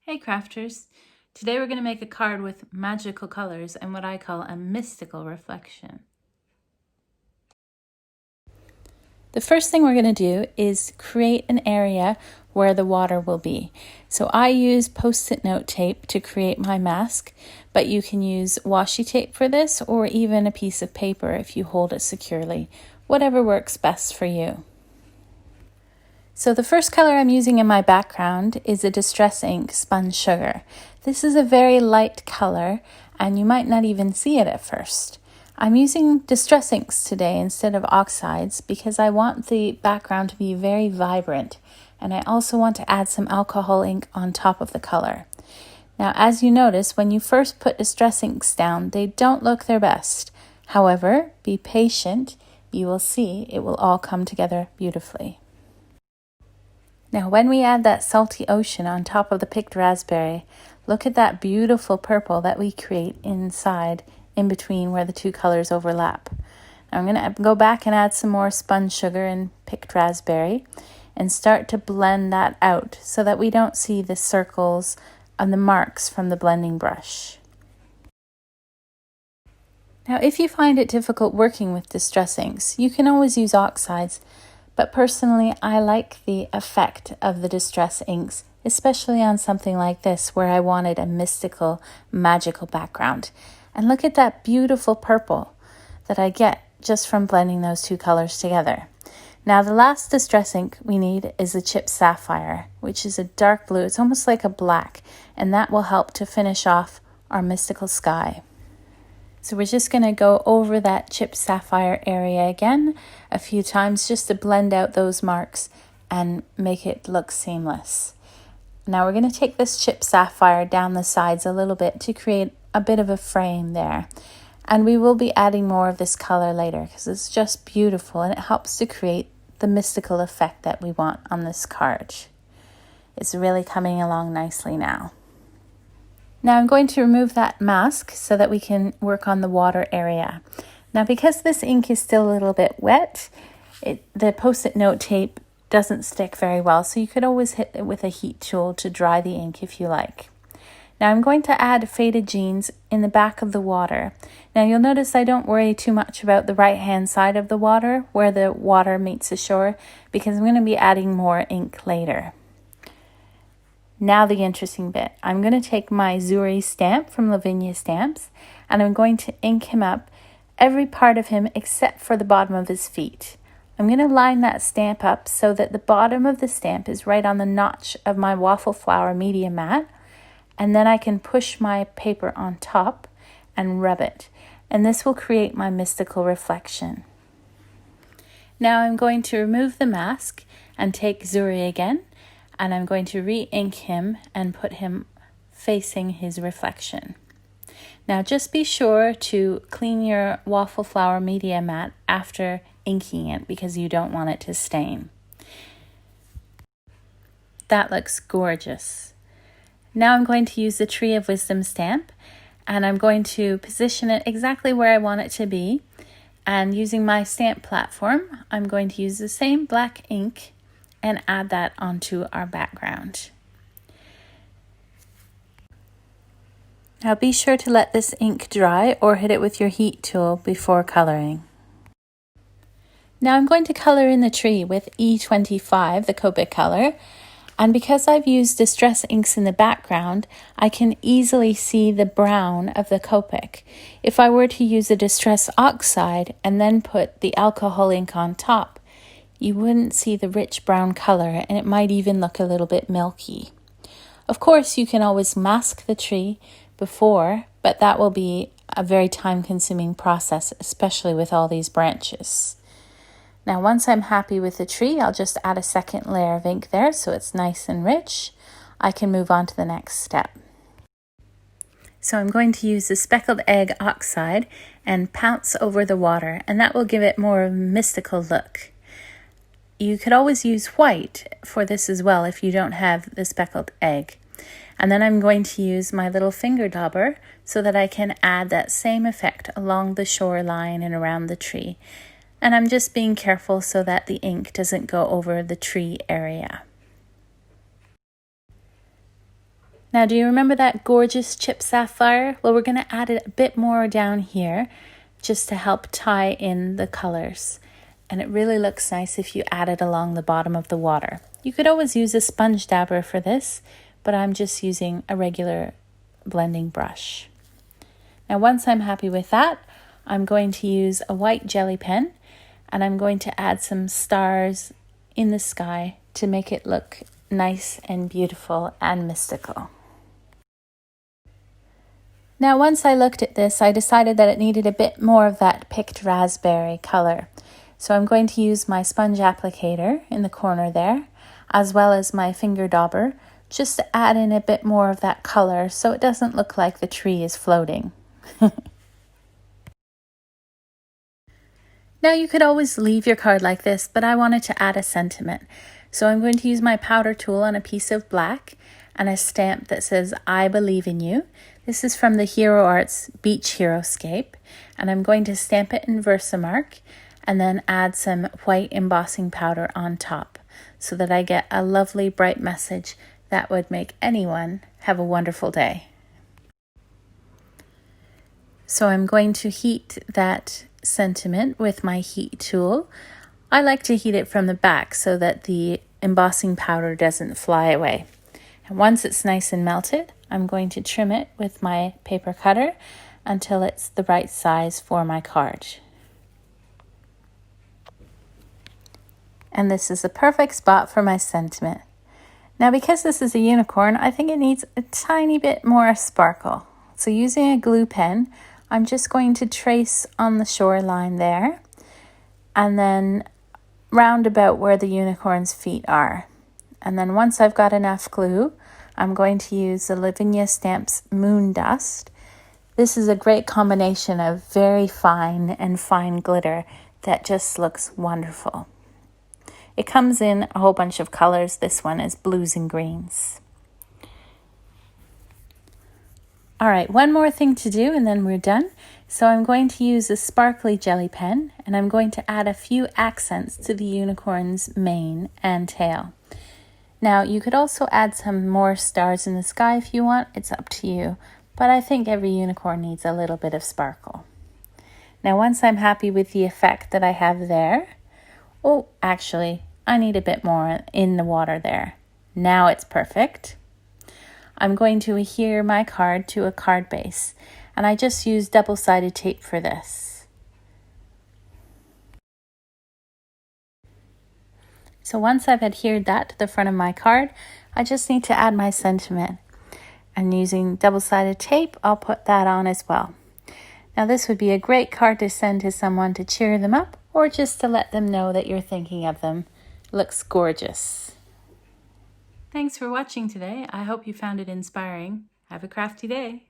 Hey crafters! Today we're going to make a card with magical colors and what I call a mystical reflection. The first thing we're going to do is create an area where the water will be. So I use post-it note tape to create my mask, but you can use washi tape for this or even a piece of paper if you hold it securely, whatever works best for you. So the first color I'm using in my background is a Distress Ink Spun Sugar. This is a very light color and you might not even see it at first. I'm using Distress Inks today instead of oxides because I want the background to be very vibrant, and I also want to add some alcohol ink on top of the color. Now, as you notice, when you first put Distress Inks down, they don't look their best. However, be patient. You will see it will all come together beautifully. Now, when we add that salty ocean on top of the picked raspberry, look at that beautiful purple that we create inside, in between where the two colors overlap. Now, I'm going to go back and add some more spun sugar and picked raspberry and start to blend that out so that we don't see the circles and the marks from the blending brush. Now, if you find it difficult working with Distress Inks, you can always use oxides. But personally, I like the effect of the Distress Inks, especially on something like this where I wanted a mystical, magical background. And look at that beautiful purple that I get just from blending those two colors together. Now the last Distress Ink we need is the Chip Sapphire, which is a dark blue. It's almost like a black, and that will help to finish off our mystical sky. So we're just going to go over that Chip Sapphire area again a few times just to blend out those marks and make it look seamless. Now we're going to take this Chip Sapphire down the sides a little bit to create a bit of a frame there. And we will be adding more of this color later because it's just beautiful and it helps to create the mystical effect that we want on this card. It's really coming along nicely now. Now I'm going to remove that mask so that we can work on the water area. Now because this ink is still a little bit wet, the post-it note tape doesn't stick very well, so you could always hit it with a heat tool to dry the ink if you like. Now I'm going to add faded jeans in the back of the water. Now you'll notice I don't worry too much about the right hand side of the water where the water meets the shore because I'm going to be adding more ink later. Now the interesting bit. I'm going to take my Zuri stamp from Lavinia Stamps and I'm going to ink him up, every part of him except for the bottom of his feet. I'm going to line that stamp up so that the bottom of the stamp is right on the notch of my waffle flower media mat, and then I can push my paper on top and rub it, and this will create my mystical reflection. Now I'm going to remove the mask and take Zuri again, and I'm going to re-ink him and put him facing his reflection. Now just be sure to clean your waffle flower media mat after inking it because you don't want it to stain. That looks gorgeous. Now I'm going to use the Tree of Wisdom stamp and I'm going to position it exactly where I want it to be, and using my stamp platform I'm going to use the same black ink and add that onto our background. Now be sure to let this ink dry or hit it with your heat tool before coloring. Now I'm going to color in the tree with E25, the Copic color, and because I've used Distress Inks in the background, I can easily see the brown of the Copic. If I were to use a Distress Oxide and then put the alcohol ink on top, you wouldn't see the rich brown color and it might even look a little bit milky. Of course, you can always mask the tree before, but that will be a very time-consuming process, especially with all these branches. Now, once I'm happy with the tree, I'll just add a second layer of ink there so it's nice and rich. I can move on to the next step. So I'm going to use the Speckled Egg Oxide and pounce over the water, and that will give it more of a mystical look. You could always use white for this as well if you don't have the speckled egg. And then I'm going to use my little finger dauber so that I can add that same effect along the shoreline and around the tree. And I'm just being careful so that the ink doesn't go over the tree area. Now, do you remember that gorgeous chip sapphire? Well, we're going to add it a bit more down here just to help tie in the colors. And it really looks nice if you add it along the bottom of the water. You could always use a sponge dabber for this, but I'm just using a regular blending brush. Now, once I'm happy with that, I'm going to use a white jelly pen and I'm going to add some stars in the sky to make it look nice and beautiful and mystical. Now, once I looked at this, I decided that it needed a bit more of that picked raspberry color. So I'm going to use my sponge applicator in the corner there, as well as my finger dauber, just to add in a bit more of that color so it doesn't look like the tree is floating. Now, you could always leave your card like this, but I wanted to add a sentiment. So I'm going to use my powder tool on a piece of black and a stamp that says, "I believe in you." This is from the Hero Arts Beach Heroscape, and I'm going to stamp it in Versamark and then add some white embossing powder on top so that I get a lovely bright message that would make anyone have a wonderful day. So I'm going to heat that sentiment with my heat tool. I like to heat it from the back so that the embossing powder doesn't fly away. And once it's nice and melted, I'm going to trim it with my paper cutter until it's the right size for my card. And this is the perfect spot for my sentiment. Now, because this is a unicorn, I think it needs a tiny bit more sparkle. So using a glue pen, I'm just going to trace on the shoreline there and then round about where the unicorn's feet are. And then once I've got enough glue, I'm going to use the Lavinia Stamps Moon Dust. This is a great combination of very fine and fine glitter that just looks wonderful. It comes in a whole bunch of colors. This one is blues and greens. All right, one more thing to do and then we're done. So I'm going to use a sparkly jelly pen and I'm going to add a few accents to the unicorn's mane and tail. Now, you could also add some more stars in the sky if you want. It's up to you. But I think every unicorn needs a little bit of sparkle. Now, once I'm happy with the effect that I have there, oh, actually, I need a bit more in the water there. Now it's perfect. I'm going to adhere my card to a card base, and I just use double-sided tape for this. So once I've adhered that to the front of my card, I just need to add my sentiment. And using double-sided tape, I'll put that on as well. Now, this would be a great card to send to someone to cheer them up or just to let them know that you're thinking of them. Looks gorgeous. Thanks for watching today. I hope you found it inspiring. Have a crafty day.